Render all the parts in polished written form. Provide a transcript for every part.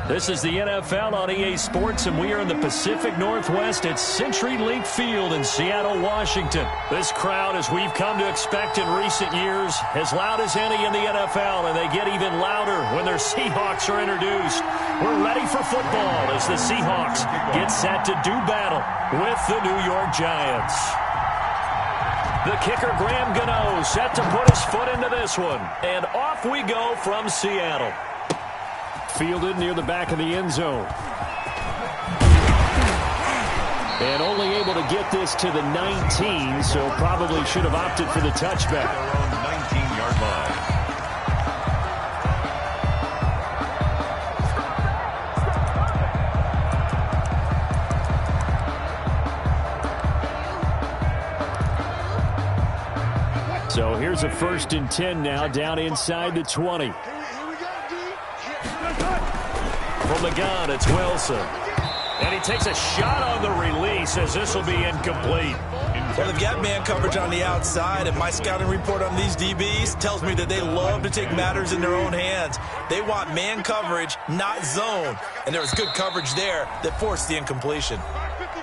This is the NFL on EA Sports, and we are in the Pacific Northwest at CenturyLink Field in Seattle, Washington. This crowd, as we've come to expect in recent years, as loud as any in the NFL, and they get even louder when their Seahawks are introduced. We're ready for football as the Seahawks get set to do battle with the New York Giants. The kicker, Graham Gano, set to put his foot into this one. And off we go from Seattle. Fielded near the back of the end zone. And only able to get this to the 19, so probably should have opted for the touchback. Their own 19-yard line. So here's a 1st and 10 now, down inside the 20. From the gun, it's Wilson. And he takes a shot on the release as this will be incomplete. Well, they've got man coverage on the outside, and my scouting report on these DBs tells me that they love to take matters in their own hands. They want man coverage, not zone. And there was good coverage there that forced the incompletion.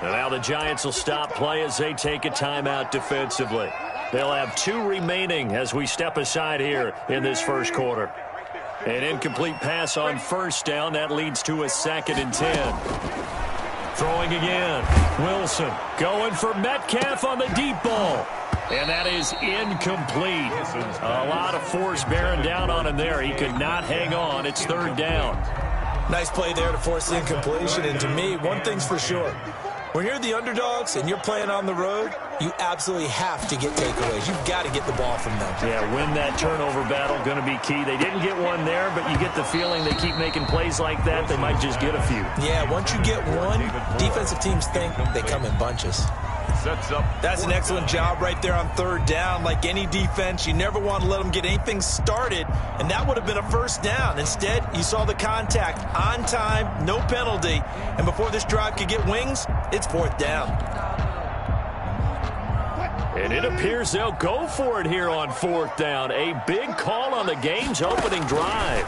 And now the Giants will stop play as they take a timeout defensively. They'll have 2 remaining as we step aside here in this first quarter. An incomplete pass on 1st down. That leads to a 2nd and 10. Throwing again. Wilson going for Metcalf on the deep ball. And that is incomplete. A lot of force bearing down on him there. He could not hang on. It's 3rd down. Nice play there to force the incompletion. And to me, one thing's for sure. When you're the underdogs and you're playing on the road, you absolutely have to get takeaways. You've got to get the ball from them. Yeah, win that turnover battle, going to be key. They didn't get one there, but you get the feeling they keep making plays like that, they might just get a few. Yeah, once you get one, defensive teams think they come in bunches. That's an excellent job right there on 3rd down. Like any defense, you never want to let them get anything started, and that would have been a 1st down. Instead, you saw the contact on time, no penalty, and before this drive could get wings, it's 4th down. And it appears they'll go for it here on 4th down. A big call on the game's opening drive.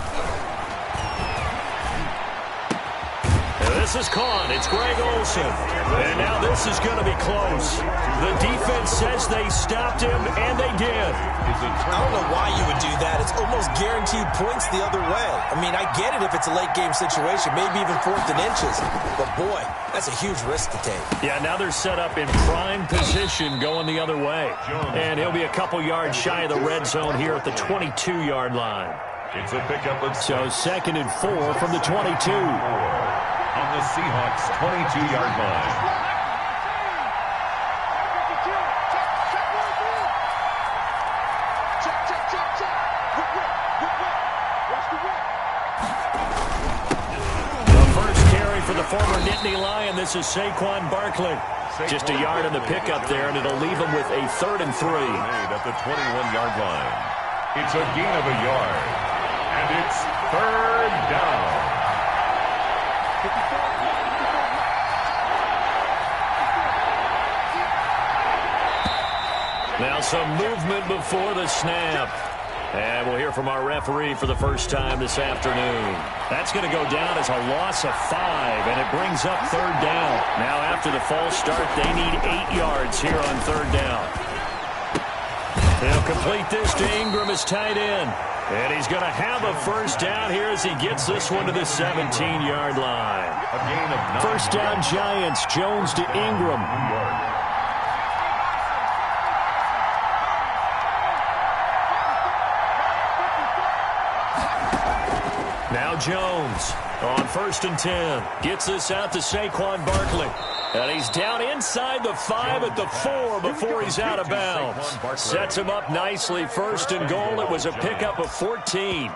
This is caught. It's Greg Olsen. And now this is going to be close. The defense says they stopped him, and they did. I don't know why you would do that. It's almost guaranteed points the other way. I mean, I get it if it's a late-game situation, maybe even 4th and inches. But, boy, that's a huge risk to take. Yeah, now they're set up in prime position going the other way. And he'll be a couple yards shy of the red zone here at the 22-yard line. It's a pickup of so 2nd and 4 from the 22. On the Seahawks' 22-yard line. The first carry for the former Nittany Lion. This is Saquon Barkley. Just a yard on the pickup there, and it'll leave him with a 3rd and 3. Made at the 21-yard line. It's a gain of a yard. And it's 3rd down. Now some movement before the snap. And we'll hear from our referee for the first time this afternoon. That's going to go down as a loss of 5, and it brings up 3rd down. Now after the false start, they need 8 yards here on 3rd down. They'll complete this to Ingram as tight end. And he's going to have a 1st down here as he gets this one to the 17-yard line. A gain of 9. 1st down Giants, Jones to Ingram. Now Jones on 1st and 10. Gets this out to Saquon Barkley. And he's down inside the 5 at the 4 before he's out of bounds. Sets him up nicely. 1st and goal. It was a pickup of 14.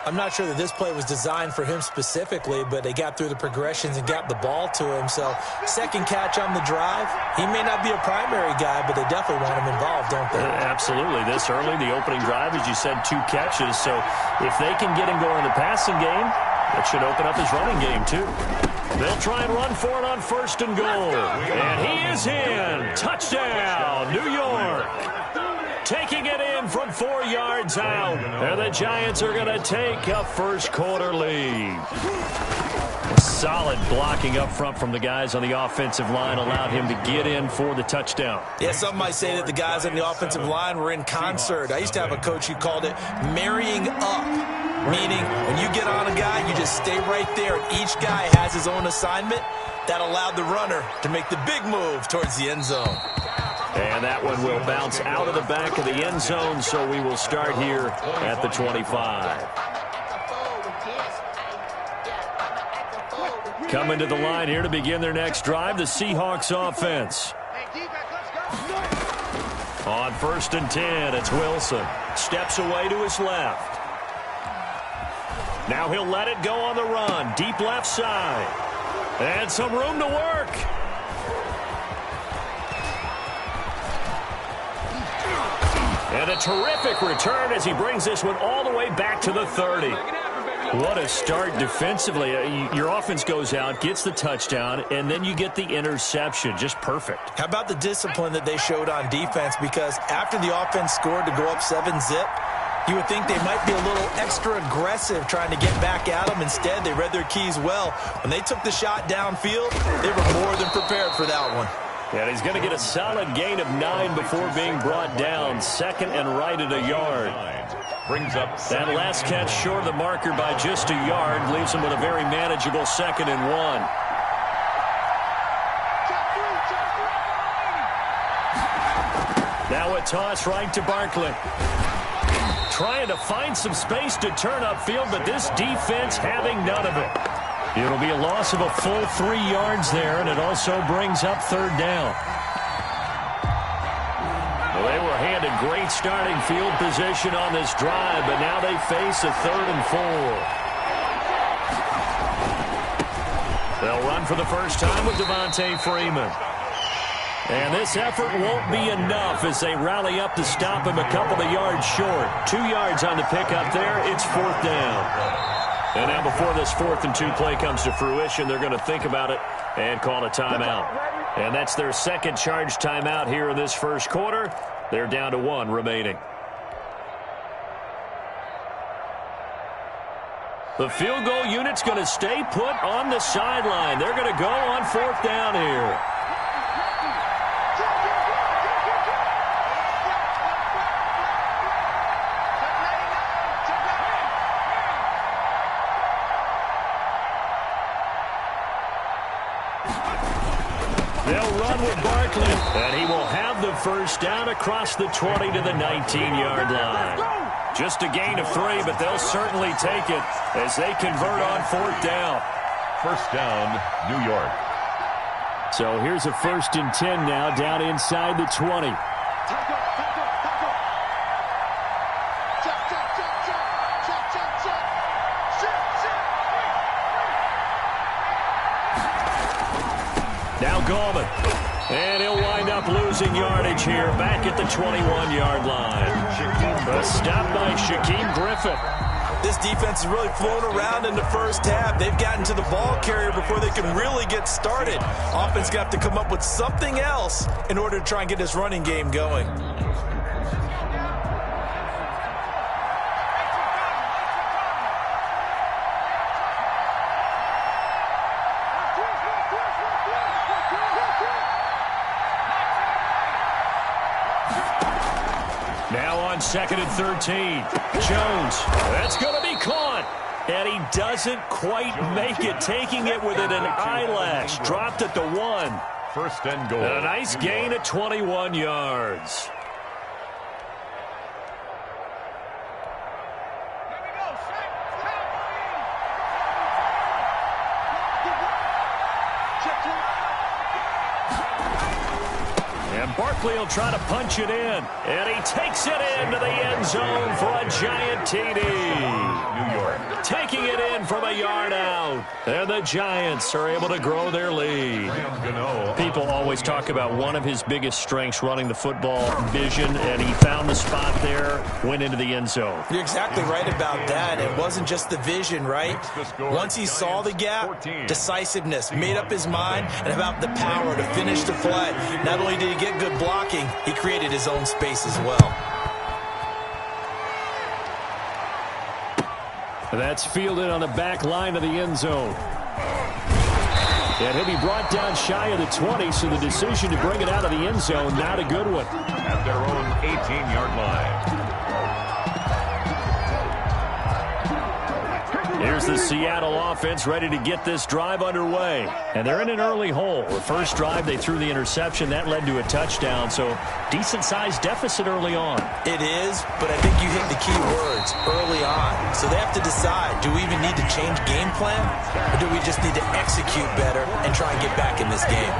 I'm not sure that this play was designed for him specifically, but they got through the progressions and got the ball to him. So 2nd catch on the drive. He may not be a primary guy, but they definitely want him involved, don't they? Absolutely. This early, the opening drive, as you said, 2 catches. So if they can get him going in the passing game, that should open up his running game too. They'll try and run for it on 1st and goal. And he is in. Touchdown, New York. Taking it in from 4 yards out. And the Giants are going to take a first quarter lead. Solid blocking up front from the guys on the offensive line allowed him to get in for the touchdown. Yeah, some might say that the guys on the offensive line were in concert. I used to have a coach who called it marrying up, meaning when you get on a guy, you just stay right there, and each guy has his own assignment. That allowed the runner to make the big move towards the end zone. And that one will bounce out of the back of the end zone, so we will start here at the 25. Coming to the line here to begin their next drive, the Seahawks offense. On 1st and 10, it's Wilson. Steps away to his left. Now he'll let it go on the run. Deep left side. And some room to work. And a terrific return as he brings this one all the way back to the 30. What a start defensively. Your offense goes out, gets the touchdown, and then you get the interception. Just perfect. How about the discipline that they showed on defense? Because after the offense scored to go up 7-zip, you would think they might be a little extra aggressive trying to get back at them. Instead, they read their keys well. When they took the shot downfield, they were more than prepared for that one. And he's going to get a solid gain of 9 before being brought down. 2nd and right at a yard. Brings up that last catch short of the marker by just a yard. Leaves him with a very manageable 2nd and 1. Now a toss right to Barkley. Trying to find some space to turn upfield, but this defense having none of it. It'll be a loss of a full 3 yards there, and it also brings up 3rd down. Well, they were handed great starting field position on this drive, but now they face a 3rd and 4. They'll run for the first time with Devontae Freeman. And this effort won't be enough as they rally up to stop him a couple of yards short. 2 yards on the pickup there. It's 4th down. And now before this 4th and 2 play comes to fruition, they're going to think about it and call a timeout. And that's their 2nd charge timeout here in this first quarter. They're down to 1 remaining. The field goal unit's going to stay put on the sideline. They're going to go on 4th down here. They'll run with Barkley, and he will have the first down across the 20 to the 19-yard line. Just a gain of 3, but they'll certainly take it as they convert on 4th down. 1st down, New York. So here's a 1st and 10 now down inside the 20. Now Gallman. And he'll wind up losing yardage here back at the 21-yard line. A stop by Shaquem Griffin. This defense is really flown around in the first half. They've gotten to the ball carrier before they can really get started. Offense got to come up with something else in order to try and get this running game going. Now on 2nd and 13. Jones. That's going to be caught. And he doesn't quite make it. Taking it within an eyelash. Dropped at the 1. 1st and goal. And a nice gain at 21 yards. Barkley will try to punch it in, and he takes it into the end zone for a giant TD. New York. Taking it in from a yard out, and the Giants are able to grow their lead. People always talk about one of his biggest strengths running the football, vision, and he found the spot there, went into the end zone. You're exactly right about that. It wasn't just the vision, right? Once he saw the gap, decisiveness, made up his mind, and about the power to finish the play. Not only did he get good blocking, he created his own space as well. That's fielded on the back line of the end zone. And he'll be brought down shy of the 20, so the decision to bring it out of the end zone, not a good one. At their own 18-yard line. Here's the Seattle offense ready to get this drive underway. And they're in an early hole. The first drive, they threw the interception. That led to a touchdown, so decent-sized deficit early on. It is, but I think you hit the key words, early on. So they have to decide, do we even need to change game plan, or do we just need to execute better and try and get back in this game?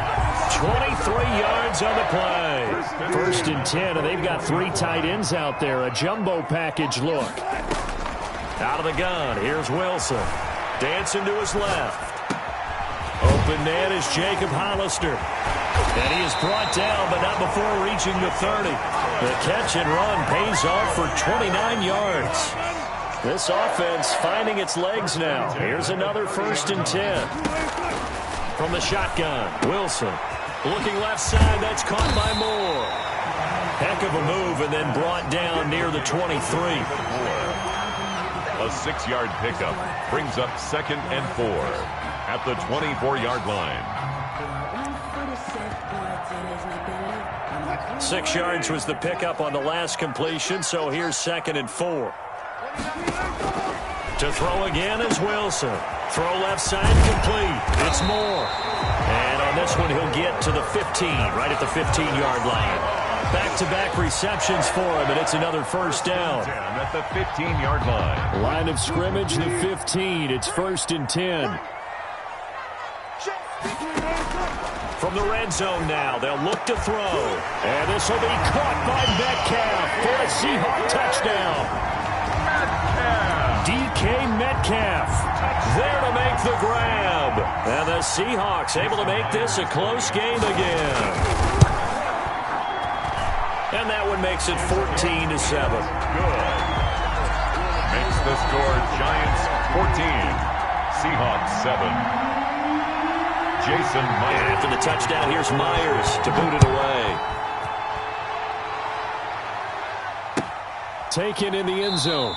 23 yards on the play. First and 10, and they've got 3 tight ends out there. A jumbo package look. Out of the gun, here's Wilson. Dancing to his left. Open man is Jacob Hollister. And he is brought down, but not before reaching the 30. The catch and run pays off for 29 yards. This offense finding its legs now. Here's another first and 10. From the shotgun, Wilson. Looking left side, that's caught by Moore. Heck of a move, and then brought down near the 23. A 6-yard pickup brings up 2nd and 4 at the 24-yard line. 6 yards was the pickup on the last completion, so here's 2nd and 4. To throw again is Wilson. Throw left side complete. It's Moore. And on this one, he'll get to the 15, right at the 15-yard line. Back-to-back receptions for him, and it's another first down. At the 15-yard line. Line of scrimmage, the 15. It's 1st and 10. From the red zone now, they'll look to throw. And this will be caught by Metcalf for a Seahawk touchdown. DK Metcalf there to make the grab. And the Seahawks able to make this a close game again. And that one makes it 14-7. Good. Makes the score Giants 14, Seahawks 7. Jason Myers. And after the touchdown, here's Myers to boot it away. Taken in the end zone.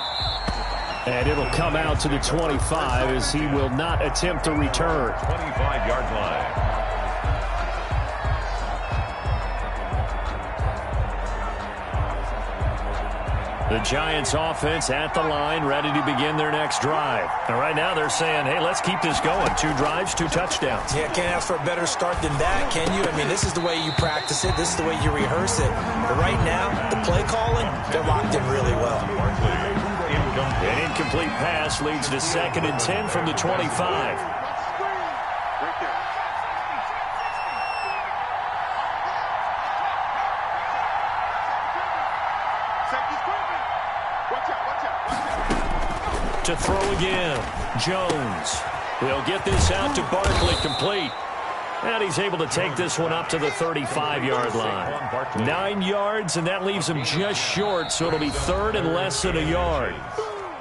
And it'll come out to the 25 as he will not attempt to return. 25-yard line. The Giants offense at the line, ready to begin their next drive. And right now they're saying, hey, let's keep this going. 2 drives, 2 touchdowns. Yeah, can't ask for a better start than that, can you? I mean, this is the way you practice it. This is the way you rehearse it. But right now, the play calling, they're locked in really well. An incomplete pass leads to 2nd and 10 from the 25. To throw again, Jones. He'll get this out to Barkley, complete. And he's able to take this one up to the 35-yard line. 9 yards, and that leaves him just short, so it'll be 3rd and less than a yard.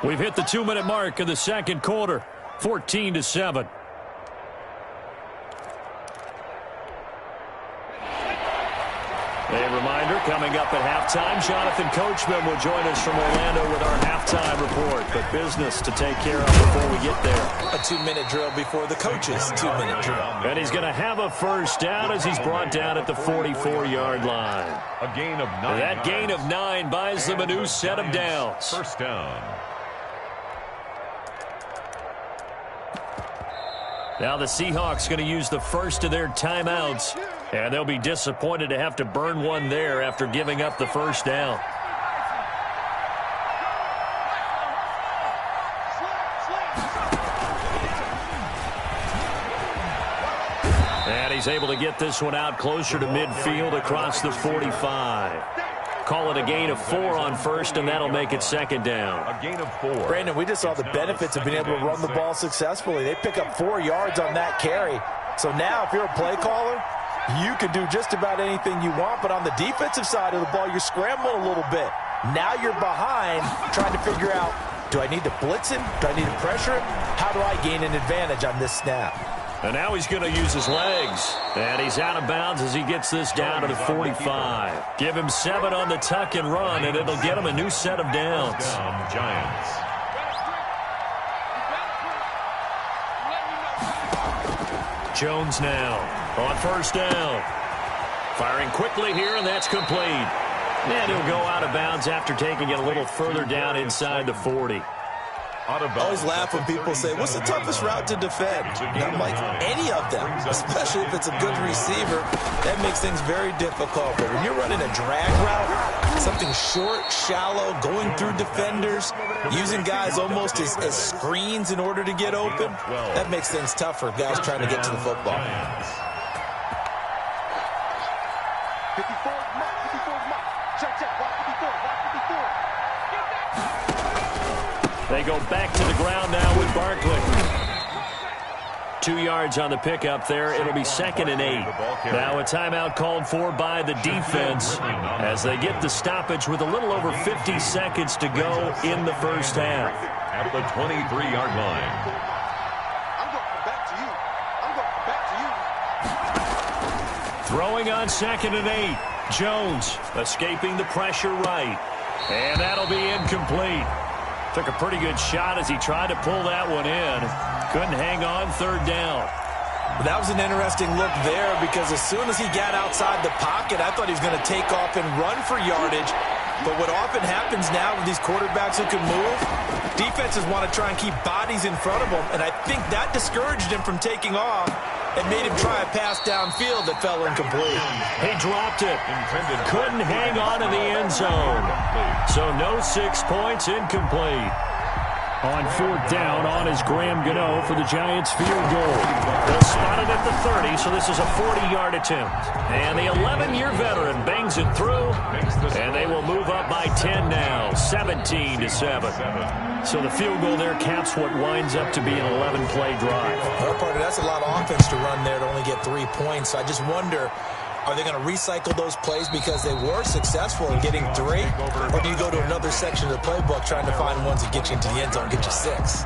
We've hit the 2-minute mark of the second quarter, 14-7. A reminder, coming up at halftime, Jonathan Coachman will join us from Orlando with our halftime report. But business to take care of before we get there. A 2-minute drill before the coach's 2-minute drill. And he's going to have a first down as he's brought down at the 44-yard line. A gain of 9. That gain of 9 buys them a new set of downs. First down. Now the Seahawks going to use the first of their timeouts. And they'll be disappointed to have to burn one there after giving up the first down. And he's able to get this one out closer to midfield across the 45. Call it a gain of 4 on first, and that'll make it 2nd down. A gain of 4. Brandon, we just saw the benefits of being able to run the ball successfully. They pick up 4 yards on that carry. So now if you're a play caller, you can do just about anything you want, but on the defensive side of the ball, you're scrambling a little bit. Now you're behind, trying to figure out, do I need to blitz him? Do I need to pressure him? How do I gain an advantage on this snap? And now he's going to use his legs. And he's out of bounds as he gets this down to the 45. Give him 7 on the tuck and run, and it'll get him a new set of downs. Jones now on first down. Firing quickly here, and that's complete. And he'll go out of bounds after taking it a little further down inside the 40. I always laugh when people say, what's the toughest route to defend? And I'm like, any of them, especially if it's a good receiver. That makes things very difficult. But when you're running a drag route, something short, shallow, going through defenders, using guys almost as screens in order to get open, that makes things tough for guys trying to get to the football. 54, check, watch 54, watch 54. They go back to the ground now with Barkley. 2 yards on the pickup there. It'll be 2nd and 8. Now a timeout called for by the defense as they get the stoppage with a little over 50 seconds to go in the first half. At the 23-yard line. I'm going back to you. Throwing on 2nd and 8. Jones escaping the pressure right. And that'll be incomplete. Took a pretty good shot as he tried to pull that one in. Couldn't hang on 3rd down. Well, that was an interesting look there because as soon as he got outside the pocket, I thought he was going to take off and run for yardage. But what often happens now with these quarterbacks who can move, defenses want to try and keep bodies in front of them, and I think that discouraged him from taking off and made him try a pass downfield that fell incomplete. He dropped it. Couldn't hang on in the end zone. So no 6 points, incomplete. On 4th down, on is Graham Gano for the Giants field goal. They'll spot it at the 30, so this is a 40-yard attempt. And the 11-year veteran bangs it through, and they will move up by 10 now, 17-7. So the field goal there caps what winds up to be an 11-play drive. Well, partner, that's a lot of offense to run there to only get 3 points. I just wonder, are they going to recycle those plays because they were successful in getting 3? Or do you go to another section of the playbook trying to find ones that get you into the end zone, get you 6?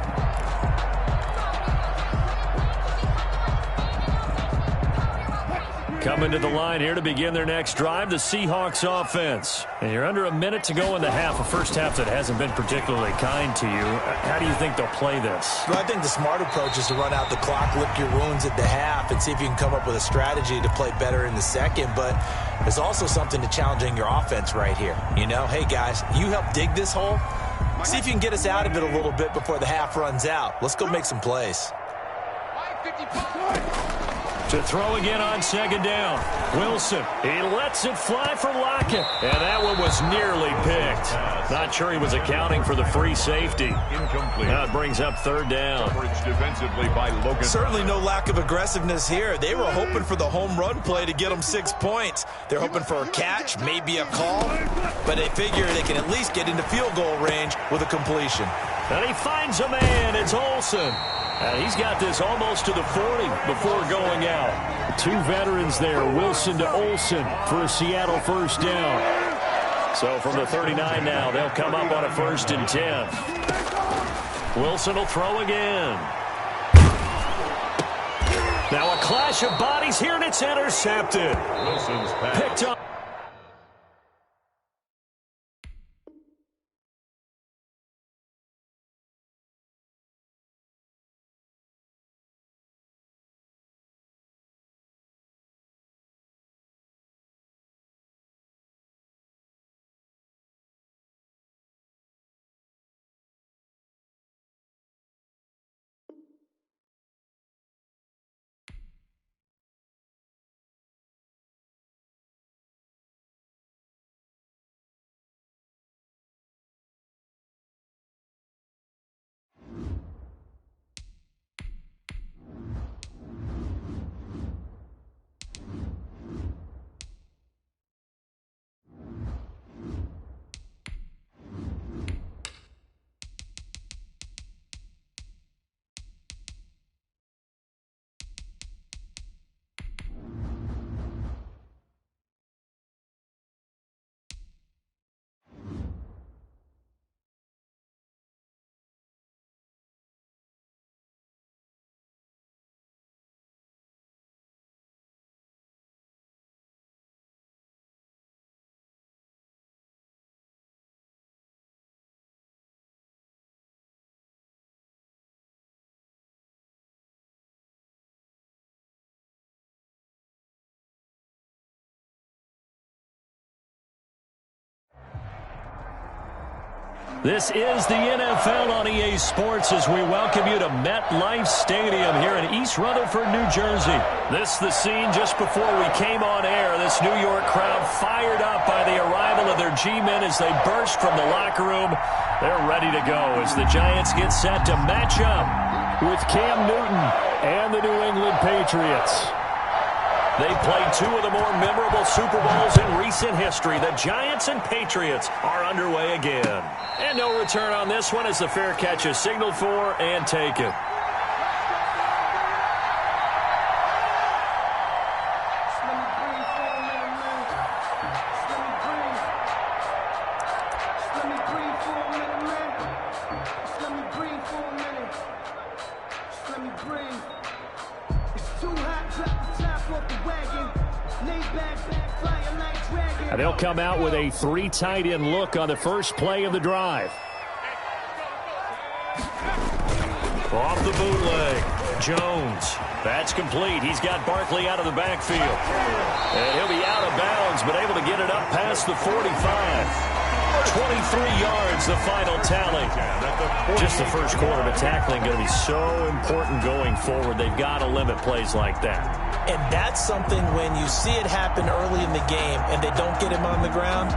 Coming to the line here to begin their next drive, the Seahawks offense. And you're under a minute to go in the half, a first half that hasn't been particularly kind to you. How do you think they'll play this? Well, I think the smart approach is to run out the clock, lick your wounds at the half, and see if you can come up with a strategy to play better in the second. But there's also something to challenging your offense right here. You know, hey, guys, you help dig this hole. See if you can get us out of it a little bit before the half runs out. Let's go make some plays. To throw again on 2nd down. Wilson, he lets it fly for Lockett. And that one was nearly picked. Not sure he was accounting for the free safety. Incomplete. Now it brings up 3rd down. Coverage defensively by Logan. Certainly no lack of aggressiveness here. They were hoping for the home run play to get them 6 points. They're hoping for a catch, maybe a call, but they figure they can at least get into field goal range with a completion. And he finds a man. It's Olsen. And he's got this almost to the 40 before going out. 2 veterans there, Wilson to Olsen for a Seattle first down. So from the 39 now, they'll come up on a 1st and 10. Wilson will throw again. Now a clash of bodies here, and it's intercepted. Wilson's pass. Picked up. This is the NFL on EA Sports as we welcome you to MetLife Stadium here in East Rutherford, New Jersey. This is the scene just before we came on air. This New York crowd fired up by the arrival of their G-men as they burst from the locker room. They're ready to go as the Giants get set to match up with Cam Newton and the New England Patriots. They played two of the more memorable Super Bowls in recent history. The Giants and Patriots are underway again. And no return on this one as the fair catch is signaled for and taken. They'll come out with a three tight end look on the first play of the drive. Off the bootleg. Jones. That's complete. He's got Barkley out of the backfield. And he'll be out of bounds, but able to get it up past the 45. 23 yards, the final tally. Just the first quarter of tackling going to be so important going forward. They've got to limit plays like that. And that's something when you see it happen early in the game and they don't get him on the ground,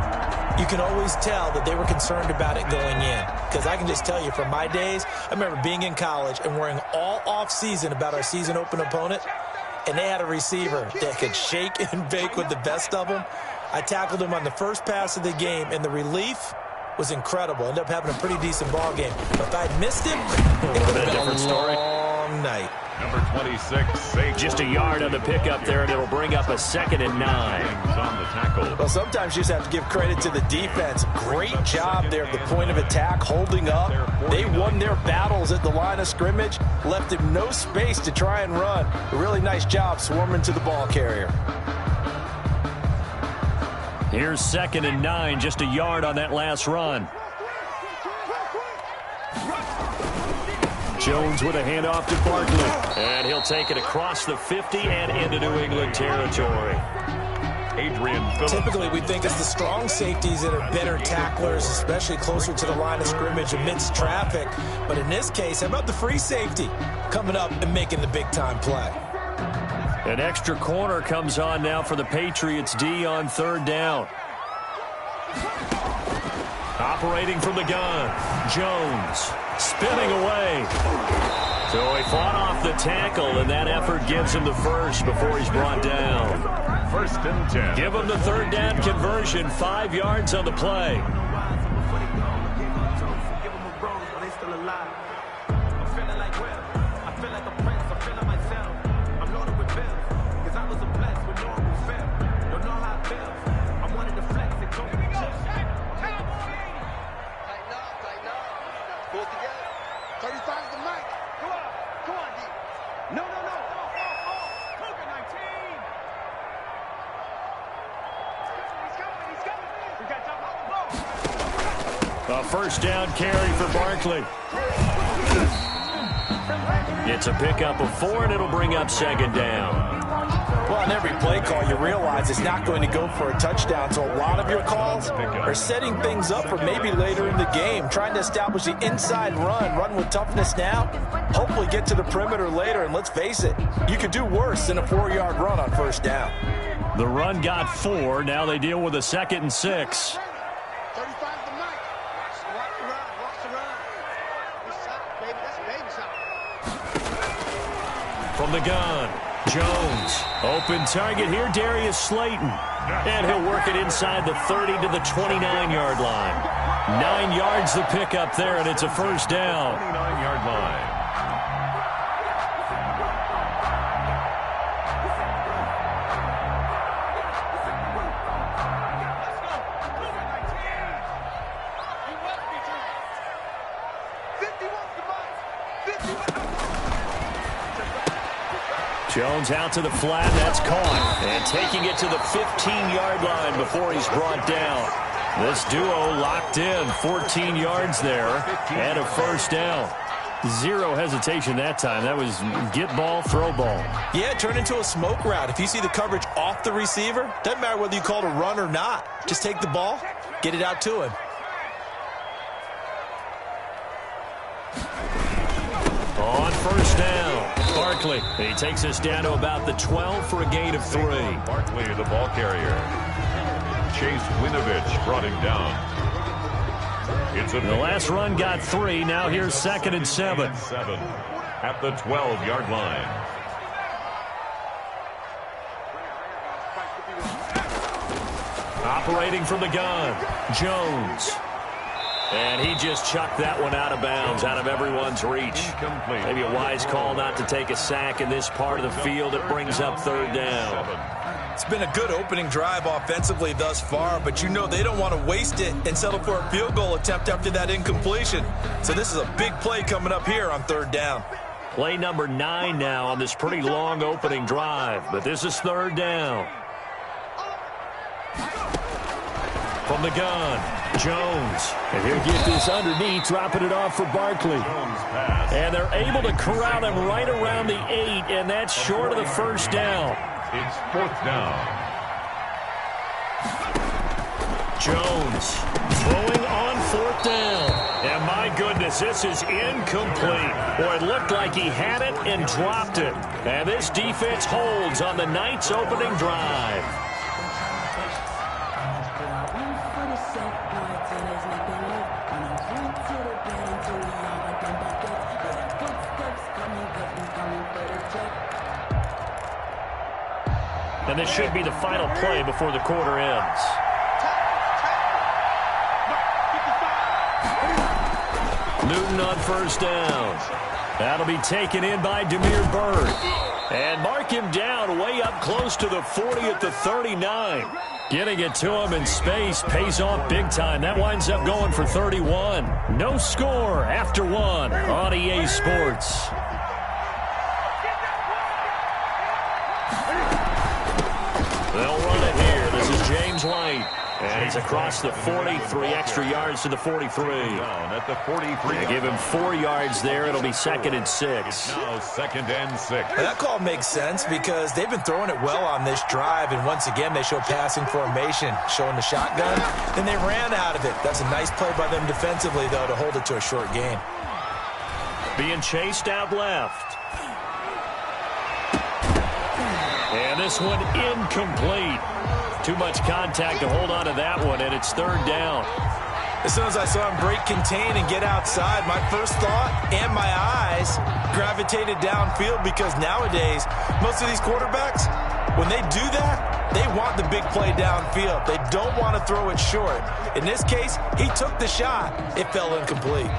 you can always tell that they were concerned about it going in. Because I can just tell you from my days, I remember being in college and worrying all off-season about our season open opponent, and they had a receiver that could shake and bake with the best of them. I tackled him on the first pass of the game, and the relief was incredible. Ended up having a pretty decent ball game. But if I'd missed him, it would have been a different story. Long night. Number 26, safe. Just a yard on the pickup there, and it'll bring up a 2nd and 9. On the tackle. Well, sometimes you just have to give credit to the defense. Great job there at the point of attack, holding up. They won their battles at the line of scrimmage, left him no space to try and run. A really nice job swarming to the ball carrier. Here's 2nd and 9, just a yard on that last run. Jones with a handoff to Barkley. And he'll take it across the 50 and into New England territory. Adrian Phillips. Typically, we think it's the strong safeties that are better tacklers, especially closer to the line of scrimmage amidst traffic. But in this case, how about the free safety coming up and making the big-time play? An extra corner comes on now for the Patriots D on 3rd down. Operating from the gun, Jones spinning away. So he fought off the tackle, and that effort gives him the first before he's brought down. 1st and 10. Give him the 3rd down conversion, 5 yards on the play. A 1st down carry for Barkley. It's a pickup of 4, and it'll bring up 2nd down. Well, on every play call, you realize it's not going to go for a touchdown. So a lot of your calls are setting things up for maybe later in the game, trying to establish the inside run with toughness now, hopefully get to the perimeter later. And let's face it, you could do worse than a 4-yard run on 1st down. The run got 4. Now they deal with a 2nd and 6. From the gun, Jones. Open target here, Darius Slayton. And he'll work it inside the 30 to the 29-yard line. 9 yards the pickup there, and it's a 1st down. 29-yard line. Jones out to the flat, that's caught. And taking it to the 15-yard line before he's brought down. This duo locked in, 14 yards there, and a 1st down. Zero hesitation that time. That was get ball, throw ball. Yeah, turn into a smoke route. If you see the coverage off the receiver, doesn't matter whether you call it a run or not. Just take the ball, get it out to him. down. Barkley. He takes us down to about the 12 for a gain of 3. Barkley, the ball carrier. Chase Winovich brought him down. The last run got 3. Now here's 2nd and 7. At the 12-yard line. Operating from the gun, Jones. And he just chucked that one out of bounds, out of everyone's reach. Maybe a wise call not to take a sack in this part of the field. It brings up 3rd down. It's been a good opening drive offensively thus far, but you know they don't want to waste it and settle for a field goal attempt after that incompletion. So this is a big play coming up here on 3rd down. Play number 9 now on this pretty long opening drive, but this is 3rd down. From the gun, Jones. And he'll get this underneath, dropping it off for Barkley. And they're able to corral him right around the 8, and that's short of the 1st down. It's 4th down. Jones throwing on 4th down. And my goodness, this is incomplete. Boy, it looked like he had it and dropped it. And this defense holds on the night's opening drive. And this should be the final play before the quarter ends. Newton on 1st down. That'll be taken in by Demir Bird. And mark him down way up close to the 40 at the 39. Getting it to him in space pays off big time. That winds up going for 31. No score after 1 on EA Sports. They'll run it here. This is James White. And he's across the 40, 3 extra yards to the 43. Down at the 43. They give him 4 yards there. It'll be 2nd and 6. Now 2nd and 6. That call makes sense because they've been throwing it well on this drive, and once again they show passing formation, showing the shotgun, and they ran out of it. That's a nice play by them defensively, though, to hold it to a short gain. Being chased out left. And this one incomplete. Too much contact to hold on to that one, and it's 3rd down. As soon as I saw him break contain and get outside, my first thought and my eyes gravitated downfield because nowadays, most of these quarterbacks, when they do that, they want the big play downfield. They don't want to throw it short. In this case, he took the shot. It fell incomplete.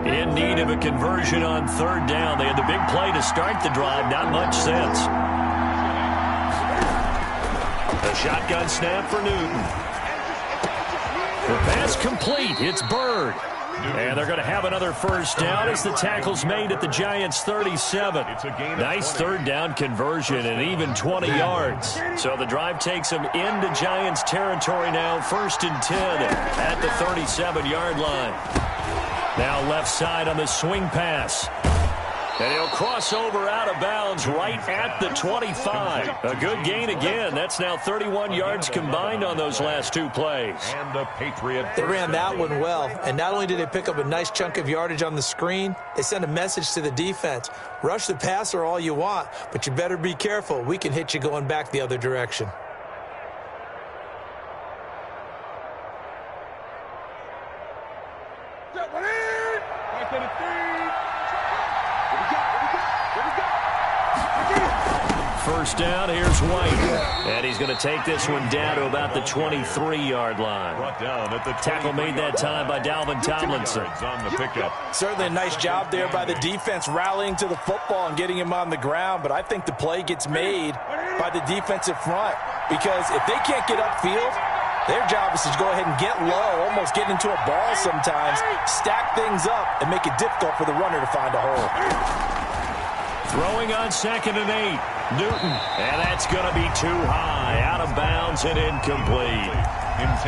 In need of a conversion on 3rd down. They had the big play to start the drive. Not much sense. A shotgun snap for Newton. The pass complete. It's Bird. And they're going to have another 1st down as the tackle's made at the Giants' 37. Nice 3rd down conversion and even 20 yards. So the drive takes them into Giants territory now. 1st and 10 at the 37-yard line. Now left side on the swing pass. And he'll cross over out of bounds right at the 25. A good gain again. That's now 31 yards combined on those last 2 plays. And the Patriot. They ran that one well. And not only did they pick up a nice chunk of yardage on the screen, they sent a message to the defense. Rush the passer all you want, but you better be careful. We can hit you going back the other direction. First down, here's White. And he's going to take this one down to about the 23-yard line. Brought down at the tackle made that time by Dalvin Tomlinson. On the pickup. Certainly a nice job there by the defense rallying to the football and getting him on the ground, but I think the play gets made by the defensive front because if they can't get upfield, their job is to go ahead and get low, almost get into a ball sometimes, stack things up, and make it difficult for the runner to find a hole. Throwing on 2nd and 8. Newton, and that's going to be too high, out of bounds and incomplete.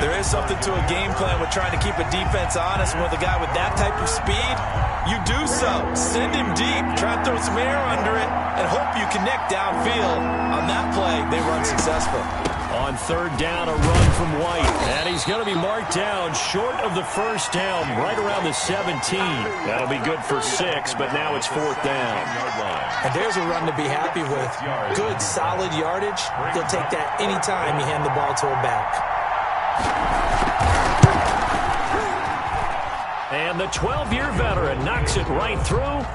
There is something to a game plan with trying to keep a defense honest. With a guy with that type of speed, you do so. Send him deep, try and throw some air under it, and hope you connect downfield. On that play, they were unsuccessful. On third down, a run from White. And he's going to be marked down short of the first down, right around the 17. That'll be good for 6, but now it's fourth down. And there's a run to be happy with. Good, solid yardage. He'll take that anytime you hand the ball to a back. And the 12-year veteran knocks it right through.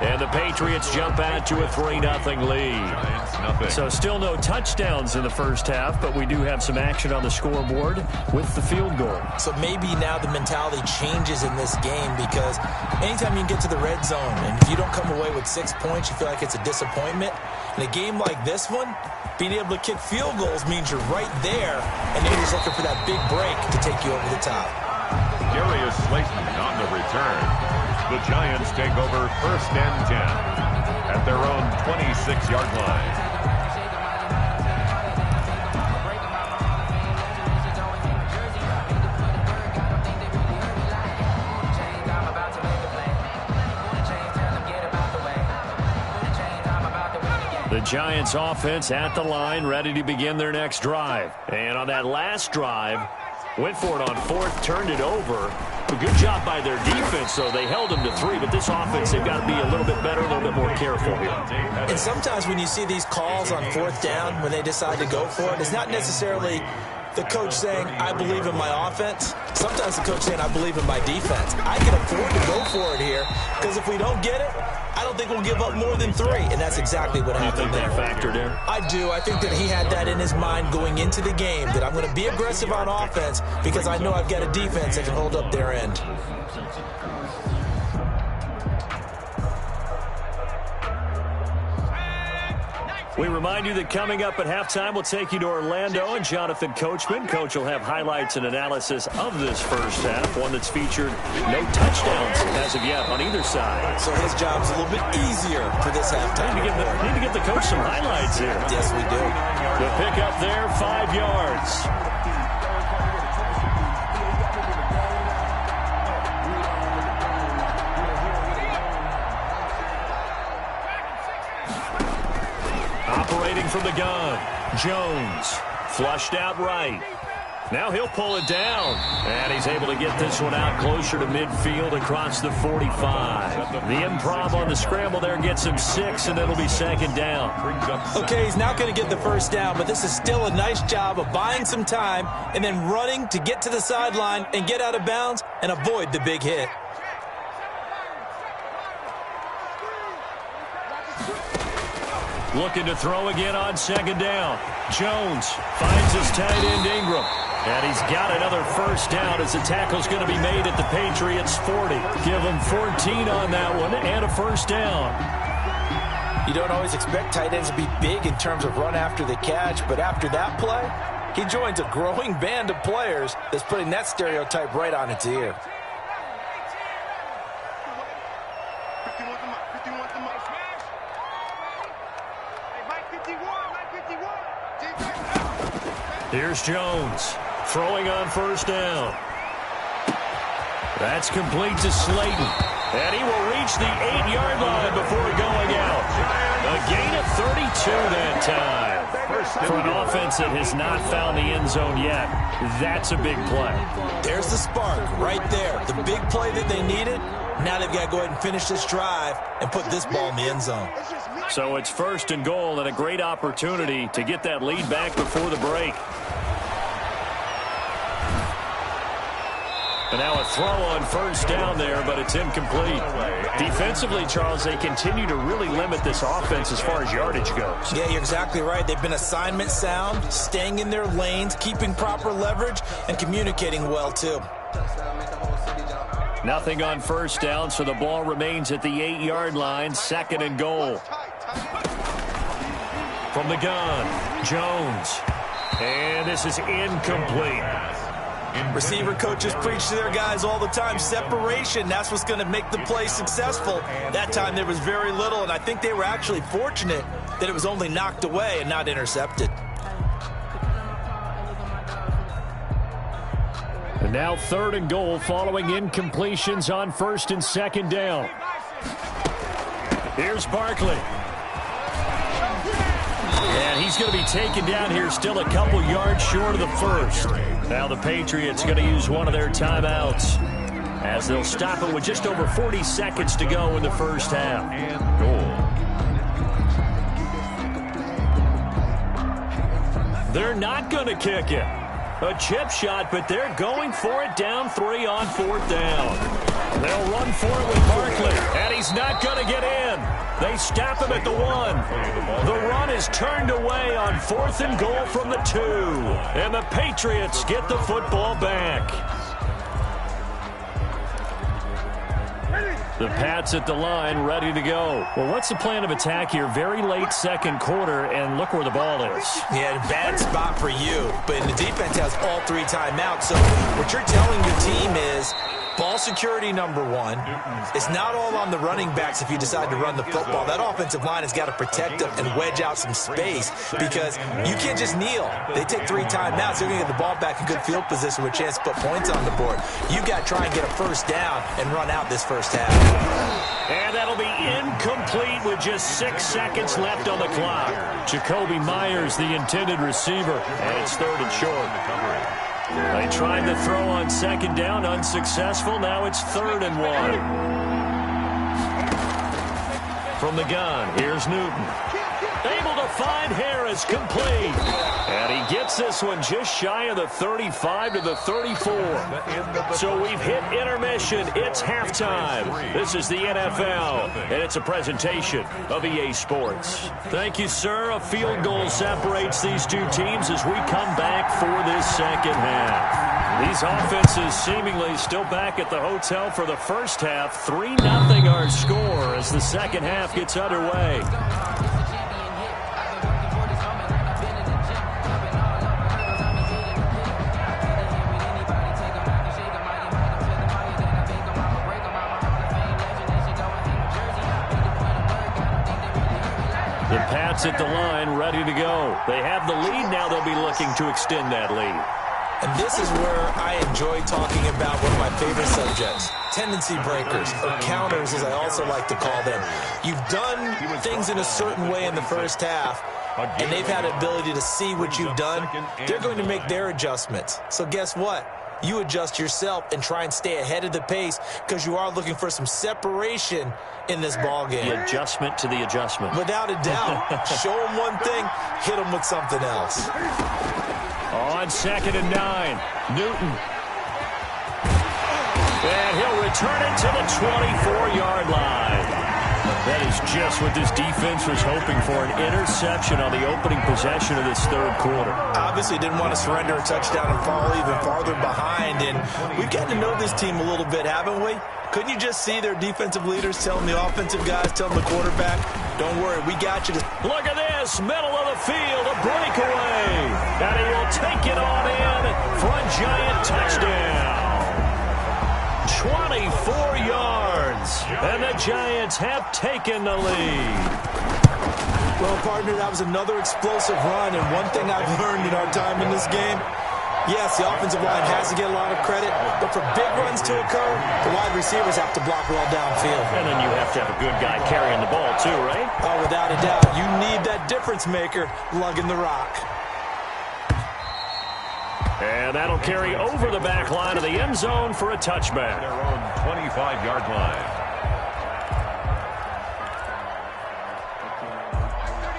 And the Patriots jump out to a 3-0 lead. So still no touchdowns in the first half, but we do have some action on the scoreboard with the field goal. So maybe now the mentality changes in this game, because anytime you can get to the red zone, and if you don't come away with 6 points, you feel like it's a disappointment. In a game like this one, being able to kick field goals means you're right there, and you're just looking for that big break to take you over the top. Darius Slayton on the return. The Giants take over 1st and 10 at their own 26-yard line. The Giants offense at the line, ready to begin their next drive. And on that last drive, went for it on 4th, turned it over. A good job by their defense, though. They held them to 3, but this offense, they've got to be a little bit better, a little bit more careful here. And sometimes when you see these calls on 4th down, when they decide to go for it, it's not necessarily the coach saying, I believe in my offense. Sometimes the coach saying, I believe in my defense. I can afford to go for it here, because if we don't get it, I don't think we'll give up more than 3, and that's exactly what happened there. You think that factored in? I do. I think that he had that in his mind going into the game, that I'm going to be aggressive on offense because I know I've got a defense that can hold up their end. We remind you that coming up at halftime, we'll take you to Orlando and Jonathan Coachman. Coach will have highlights and analysis of this first half, one that's featured no touchdowns as of yet on either side. So his job's a little bit easier for this halftime. Need to get the coach some highlights here. Yes, we do. The pickup there, 5 yards. Operating from the gun, Jones, flushed out right. Now he'll pull it down, and he's able to get this one out closer to midfield across the 45. The improv on the scramble there gets him 6, and it'll be 2nd down. Okay, he's not going to get the first down, but this is still a nice job of buying some time and then running to get to the sideline and get out of bounds and avoid the big hit. Looking to throw again on 2nd down. Jones finds his tight end Ingram. And he's got another first down as the tackle's going to be made at the Patriots' 40. Give him 14 on that one and a first down. You don't always expect tight ends to be big in terms of run after the catch, but after that play, he joins a growing band of players that's putting that stereotype right on its ear. Here's Jones, throwing on first down. That's complete to Slayton. And he will reach the 8-yard line before going out. A gain of 32 that time. For an offense that has not found the end zone yet, that's a big play. There's the spark right there. The big play that they needed. Now they've got to go ahead and finish this drive and put this ball in the end zone. So it's 1st and goal and a great opportunity to get that lead back before the break. And now a throw on first down there, but it's incomplete. Defensively, Charles, they continue to really limit this offense as far as yardage goes. Yeah, you're exactly right. They've been assignment sound, staying in their lanes, keeping proper leverage, and communicating well, too. Nothing on first down, so the ball remains at the 8-yard line, 2nd and goal. From the gun, Jones. And this is incomplete. Receiver coaches preach to their guys all the time. Separation, that's what's going to make the play successful. That time there was very little, and I think they were actually fortunate that it was only knocked away and not intercepted. And now 3rd and goal following incompletions on 1st and 2nd down. Here's Barkley. And he's going to be taken down here still a couple yards short of the first. Now the Patriots going to use one of their timeouts as they'll stop it with just over 40 seconds to go in the first half. And goal. They're not going to kick it. A chip shot, but they're going for it down 3 on 4th down. They'll run for it with Barkley, and he's not going to get in. They stop him at the 1. The run is turned away on 4th and goal from the 2. And the Patriots get the football back. The Pats at the line, ready to go. Well, what's the plan of attack here? Very late second quarter, and look where the ball is. Yeah, bad spot for you. But the defense has all 3 timeouts. So what you're telling your team is ball security, number 1. It's not all on the running backs if you decide to run the football. That offensive line has got to protect them and wedge out some space because you can't just kneel. They take 3 timeouts. They're going to get the ball back in good field position with a chance to put points on the board. You've got to try and get a first down and run out this first half. And that'll be incomplete with just 6 seconds left on the clock. Jacoby Myers, the intended receiver, and it's 3rd and short. They tried to throw on 2nd down, unsuccessful. Now it's 3rd and 1. From the gun, here's Newton. Able to find Harris, complete. And he gets this one just shy of the 35 to the 34. So we've hit intermission. It's halftime. This is the NFL, and it's a presentation of EA Sports. Thank you, sir. A field goal separates these two teams as we come back for this second half. These offenses seemingly still back at the hotel for the first half. 3-0 our score as the second half gets underway. The Pats at the line, ready to go. They have the lead now. They'll be looking to extend that lead. And this is where I enjoy talking about one of my favorite subjects, tendency breakers, or counters as I also like to call them. You've done things in a certain way in the first half, and they've had the ability to see what you've done. They're going to make their adjustments. So guess what? You adjust yourself and try and stay ahead of the pace because you are looking for some separation in this ball game. The adjustment to the adjustment. Without a doubt. Show them one thing, hit them with something else. On 2nd and 9, Newton. And he'll return it to the 24-yard line. That is just what this defense was hoping for, an interception on the opening possession of this third quarter. Obviously didn't want to surrender a touchdown and fall even farther behind, and we've gotten to know this team a little bit, haven't we? Couldn't you just see their defensive leaders telling the offensive guys, telling the quarterback, don't worry, we got you. Look at this, middle of the field, a breakaway. And he will take it on in for a giant touchdown. 24 yards, and the Giants have taken the lead. Well, partner, that was another explosive run, and one thing I've learned in our time in this game, yes, the offensive line has to get a lot of credit, but for big runs to occur, the wide receivers have to block well downfield. And then you have to have a good guy carrying the ball too, right? Oh, without a doubt. You need that difference maker lugging the rock. And that'll carry over the back line of the end zone for a touchback. Their own 25-yard line.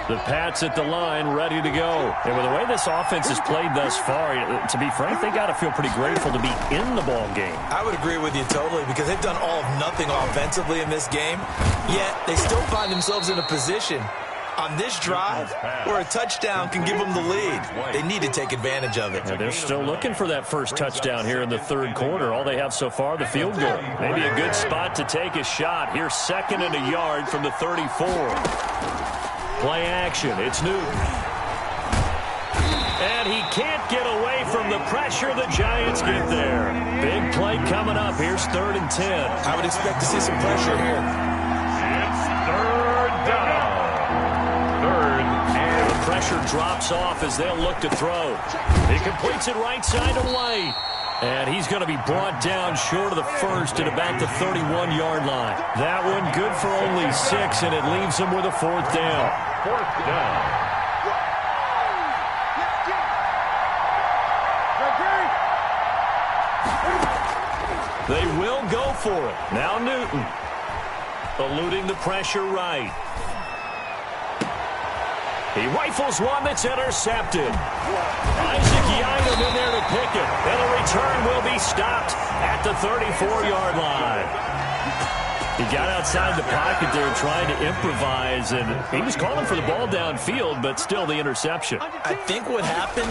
The Pats at the line, ready to go. And with the way this offense has played thus far, to be frank, they got to feel pretty grateful to be in the ball game. I would agree with you totally because they've done all of nothing offensively in this game, yet they still find themselves in a position on this drive where a touchdown can give them the lead. They need to take advantage of it. Yeah, they're still looking for that first touchdown here in the third quarter. All they have so far, the field goal. Maybe a good spot to take a shot. Here's 2nd and a yard from the 34. Play action. It's Newton. And he can't get away from the pressure. The Giants get there. Big play coming up. Here's 3rd and 10. I would expect to see some pressure here. It's 3rd down. Pressure drops off as they'll look to throw. He completes it right side to White. And he's going to be brought down short of the first at about the 31-yard line. That one good for only 6, and it leaves him with a 4th down. 4th down. They will go for it. Now Newton. Eluding the pressure right. He rifles one that's intercepted. Isaac Yiadom in there to pick it. And the return will be stopped at the 34-yard line. He got outside the pocket there trying to improvise, and he was calling for the ball downfield, but still the interception. I think what happened,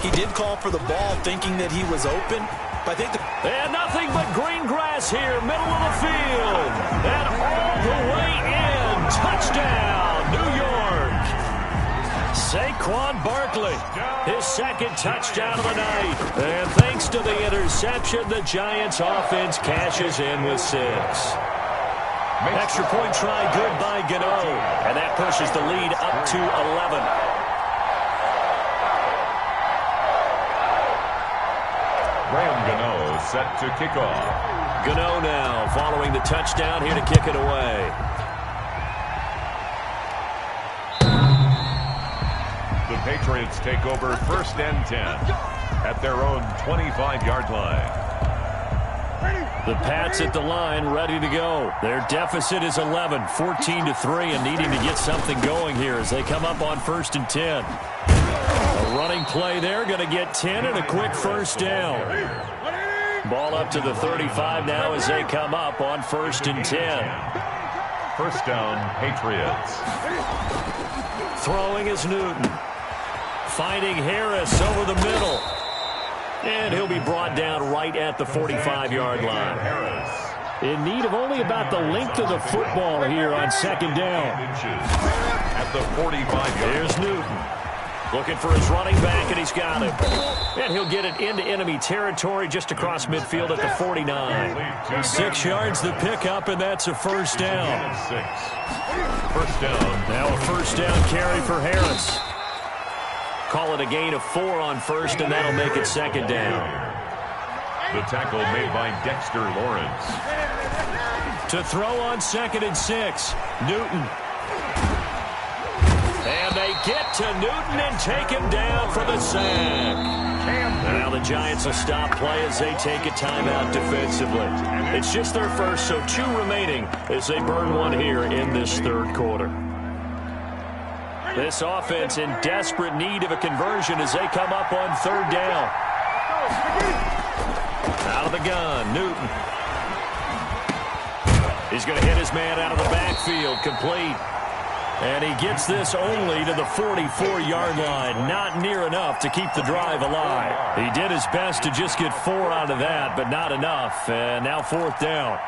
he did call for the ball thinking that he was open. But I think and nothing but green grass here, middle of the field. And all the way in. Touchdown, New York. Saquon Barkley, his second touchdown of the night. And thanks to the interception, the Giants offense cashes in with 6. Extra point try good by Gano. And that pushes the lead up to 11. Graham Gano set to kick off. Gano now following the touchdown here to kick it away. The Patriots take over 1st and 10 at their own 25-yard line. The Pats at the line, ready to go. Their deficit is 11, 14-3, and needing to get something going here as they come up on 1st and 10. A running play there, going to get 10 and a quick first down. Ball up to the 35 now as they come up on 1st and 10. First down, Patriots. Throwing is Newton. Finding Harris over the middle. And he'll be brought down right at the 45-yard line. In need of only about the length of the football here on 2nd down. At the 45-yard. Here's Newton. Looking for his running back, and he's got it. And he'll get it into enemy territory just across midfield at the 49. 6 yards the pickup, and that's a first down. 6. First down. Now a first down carry for Harris. Call it a gain of 4 on 1st, and that'll make it 2nd down. The tackle made by Dexter Lawrence. To throw on 2nd and 6. Newton. And they get to Newton and take him down for the sack. Now the Giants will stop play as they take a timeout defensively. It's just their first, so 2 remaining as they burn one here in this 3rd quarter. This offense in desperate need of a conversion as they come up on 3rd down. Out of the gun, Newton. He's going to hit his man out of the backfield, complete. And he gets this only to the 44-yard line. Not near enough to keep the drive alive. He did his best to just get 4 out of that, but not enough. And now 4th down.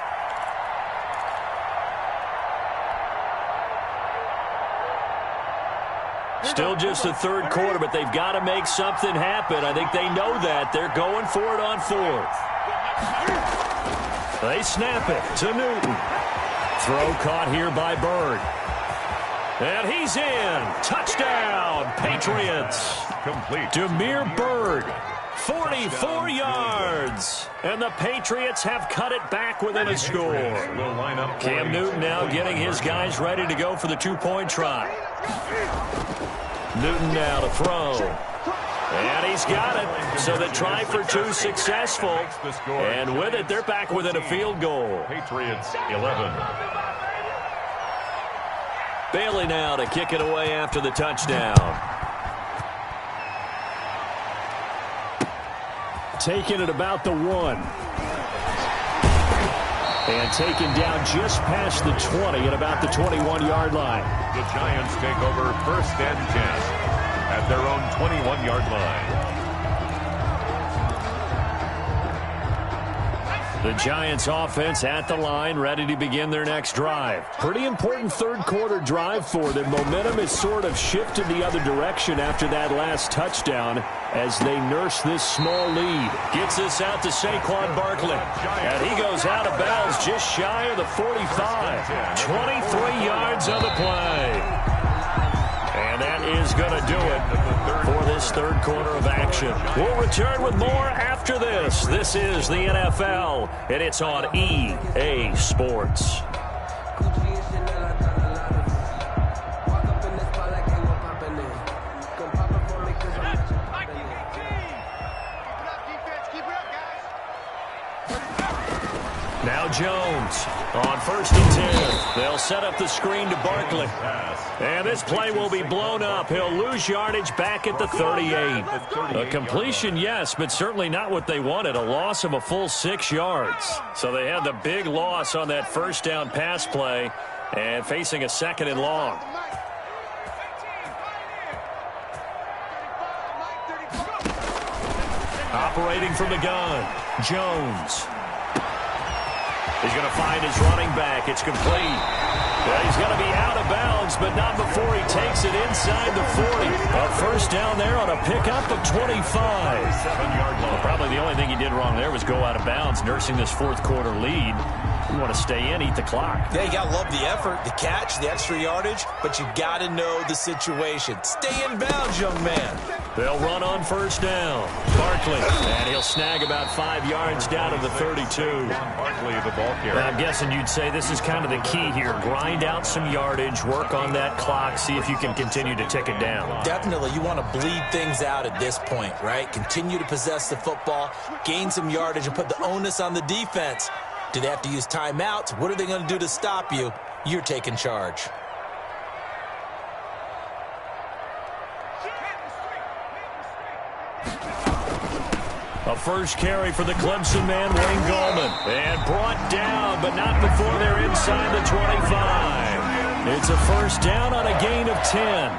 Still just the 3rd quarter, but they've got to make something happen. I think they know that. They're going for it on 4th. They snap it to Newton. Throw caught here by Bird. And he's in. Touchdown, Patriots. Complete. Damiere Byrd, 44 yards. And the Patriots have cut it back within a score. Cam Newton now getting his guys ready to go for the 2-point try. Newton now to throw. And he's got it. So the try for 2 successful. And with it, they're back within a field goal. Patriots 11. Bailey now to kick it away after the touchdown. Taking it about the 1. And taken down just past the 20 at about the 21-yard line. The Giants take over 1st and 10 at their own 21-yard line. The Giants offense at the line, ready to begin their next drive. Pretty important 3rd quarter drive for them. Momentum has sort of shifted the other direction after that last touchdown as they nurse this small lead. Gets this out to Saquon Barkley. And he goes out of bounds just shy of the 45. 23 yards on the play. And that is going to do it for this 3rd quarter of action. We'll return with more after this. This is the NFL, and it's on EA Sports. Jones on 1st and 10. They'll set up the screen to Barkley. And this play will be blown up. He'll lose yardage back at the 38. A completion, yes, but certainly not what they wanted. A loss of a full 6 yards. So they had the big loss on that first down pass play and facing a 2nd and long. Operating from the gun, Jones. He's going to find his running back. It's complete. Yeah, he's going to be out of bounds, but not before he takes it inside the 40. A first down there on a pickup of 25. Well, probably the only thing he did wrong there was go out of bounds, nursing this 4th quarter lead. You want to stay in, eat the clock. Yeah, you got to love the effort, the catch, the extra yardage, but you got to know the situation. Stay in bounds, young man. They'll run on first down. Barkley, and he'll snag about 5 yards down to the 32. Barkley, the ball carrier. I'm guessing you'd say this is kind of the key here. Grind out some yardage, work on that clock, see if you can continue to tick it down. Definitely, you want to bleed things out at this point, right? Continue to possess the football, gain some yardage, and put the onus on the defense. Do they have to use timeouts? What are they going to do to stop you? You're taking charge. A first carry for the Clemson man, Wayne Gallman. And brought down, but not before they're inside the 25. It's a first down on a gain of 10.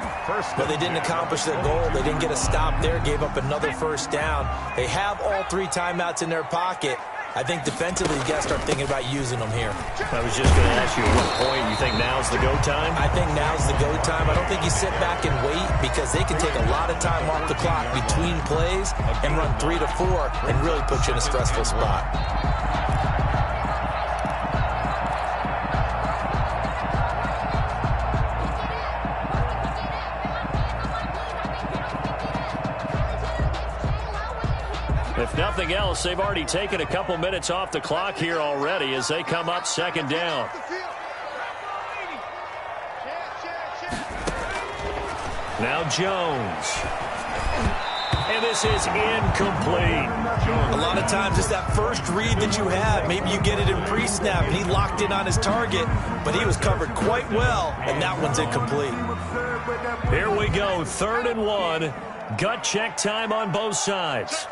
But they didn't accomplish their goal. They didn't get a stop there, gave up another first down. They have all 3 timeouts in their pocket. I think defensively, you got to start thinking about using them here. I was just going to ask you at what point you think now's the go time? I think now's the go time. I don't think you sit back and wait because they can take a lot of time off the clock between plays and run 3 to 4 and really put you in a stressful spot. If nothing else, they've already taken a couple minutes off the clock here already as they come up 2nd down. Now Jones. And this is incomplete. A lot of times it's that first read that you have. Maybe you get it in pre-snap, and he locked in on his target, but he was covered quite well, and that one's incomplete. Here we go, 3rd and 1. Gut check time on both sides.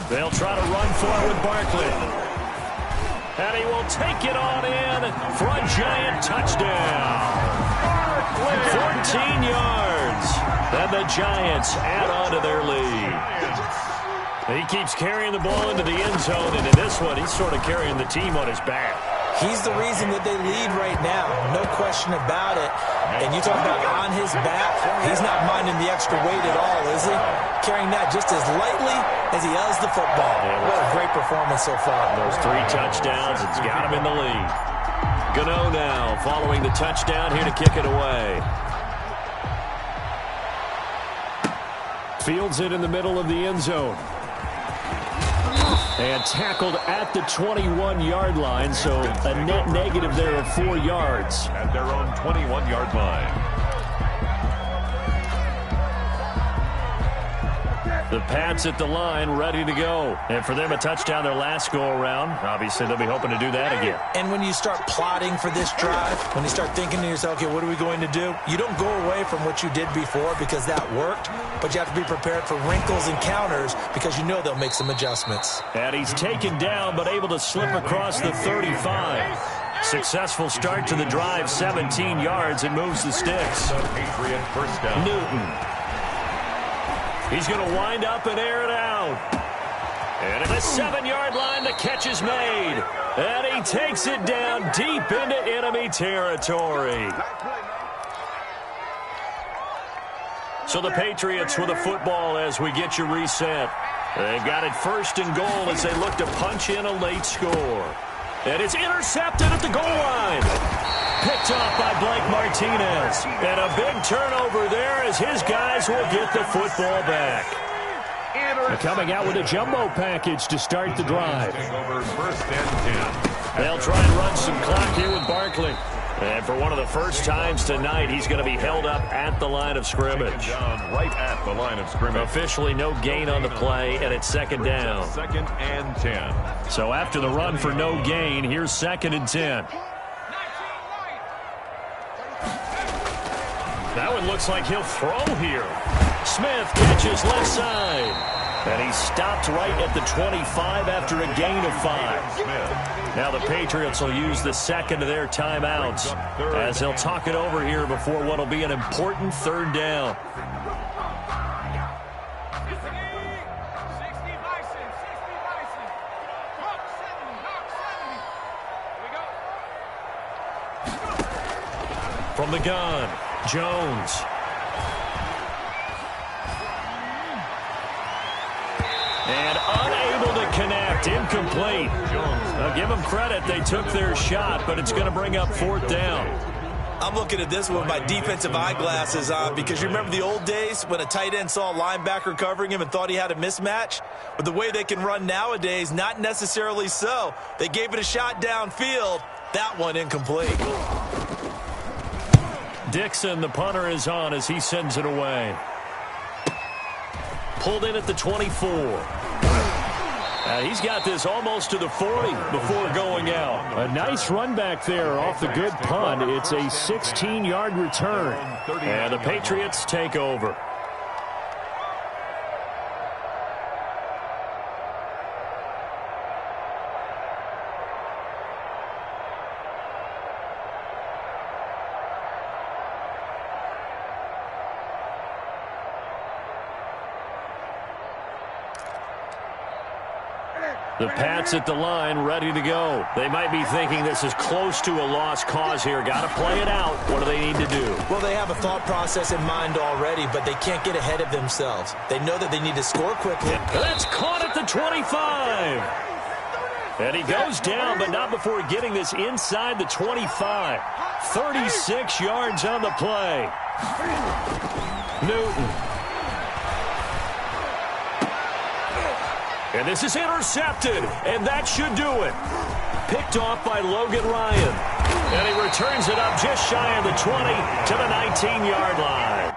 They'll try to run for it with Barkley. And he will take it on in for a giant touchdown. 14 yards. And the Giants add on to their lead. He keeps carrying the ball into the end zone, and in this one, he's sort of carrying the team on his back. He's the reason that they lead right now, no question about it. And you talk about on his back, he's not minding the extra weight at all, is he? Carrying that just as lightly as he does the football. What a great performance so far. Those 3 touchdowns, it's got him in the lead. Gano now following the touchdown here to kick it away. Fields it in the middle of the end zone. And tackled at the 21-yard line, so a net negative there of 4 yards. At their own 21-yard line. The Pats at the line, ready to go. And for them, a touchdown their last go-around. Obviously, they'll be hoping to do that again. And when you start plotting for this drive, when you start thinking to yourself, okay, what are we going to do? You don't go away from what you did before because that worked, but you have to be prepared for wrinkles and counters because you know they'll make some adjustments. And he's taken down, but able to slip across the 35. Successful start to the drive, 17 yards, and moves the sticks. Patriot first down. Newton. He's going to wind up and air it out. And at the 7-yard line, the catch is made. And he takes it down deep into enemy territory. So the Patriots with a football as we get you reset. They've got it 1st and goal as they look to punch in a late score. And it's intercepted at the goal line. Picked off by Blake Martinez. And a big turnover there as his guys will get the football back. Coming out with a jumbo package to start the drive. Over first and 10. They'll try and run some clock here with Barkley. And for one of the first times tonight, he's going to be held up at the line of scrimmage. Down right at the line of scrimmage. Officially no gain on the play, and it's second down. Second and 10. So after the run for no gain, here's second and 10. That one looks like he'll throw here. Smith catches left side. And he's stopped right at the 25 after a gain of 5. Now the Patriots will use the second of their timeouts as they'll talk it over here before what will be an important third down. From the gun, Jones. And unable to connect, incomplete. Now give them credit, they took their shot, but it's going to bring up fourth down. I'm looking at this with my defensive eyeglasses on because you remember the old days when a tight end saw a linebacker covering him and thought he had a mismatch? But the way they can run nowadays, not necessarily so. They gave it a shot downfield. That one incomplete. Dixon, the punter, is on as he sends it away. Pulled in at the 24. He's got this almost to the 40 before going out. A nice run back there off the good punt. It's a 16-yard return. And the Patriots take over. The Pats at the line, ready to go. They might be thinking this is close to a lost cause here. Got to play it out. What do they need to do? Well, they have a thought process in mind already, but they can't get ahead of themselves. They know that they need to score quickly. That's caught at the 25. And he goes down, but not before getting this inside the 25. 36 yards on the play. Newton. And this is intercepted, and that should do it. Picked off by Logan Ryan. And he returns it up just shy of the 20 to the 19-yard line.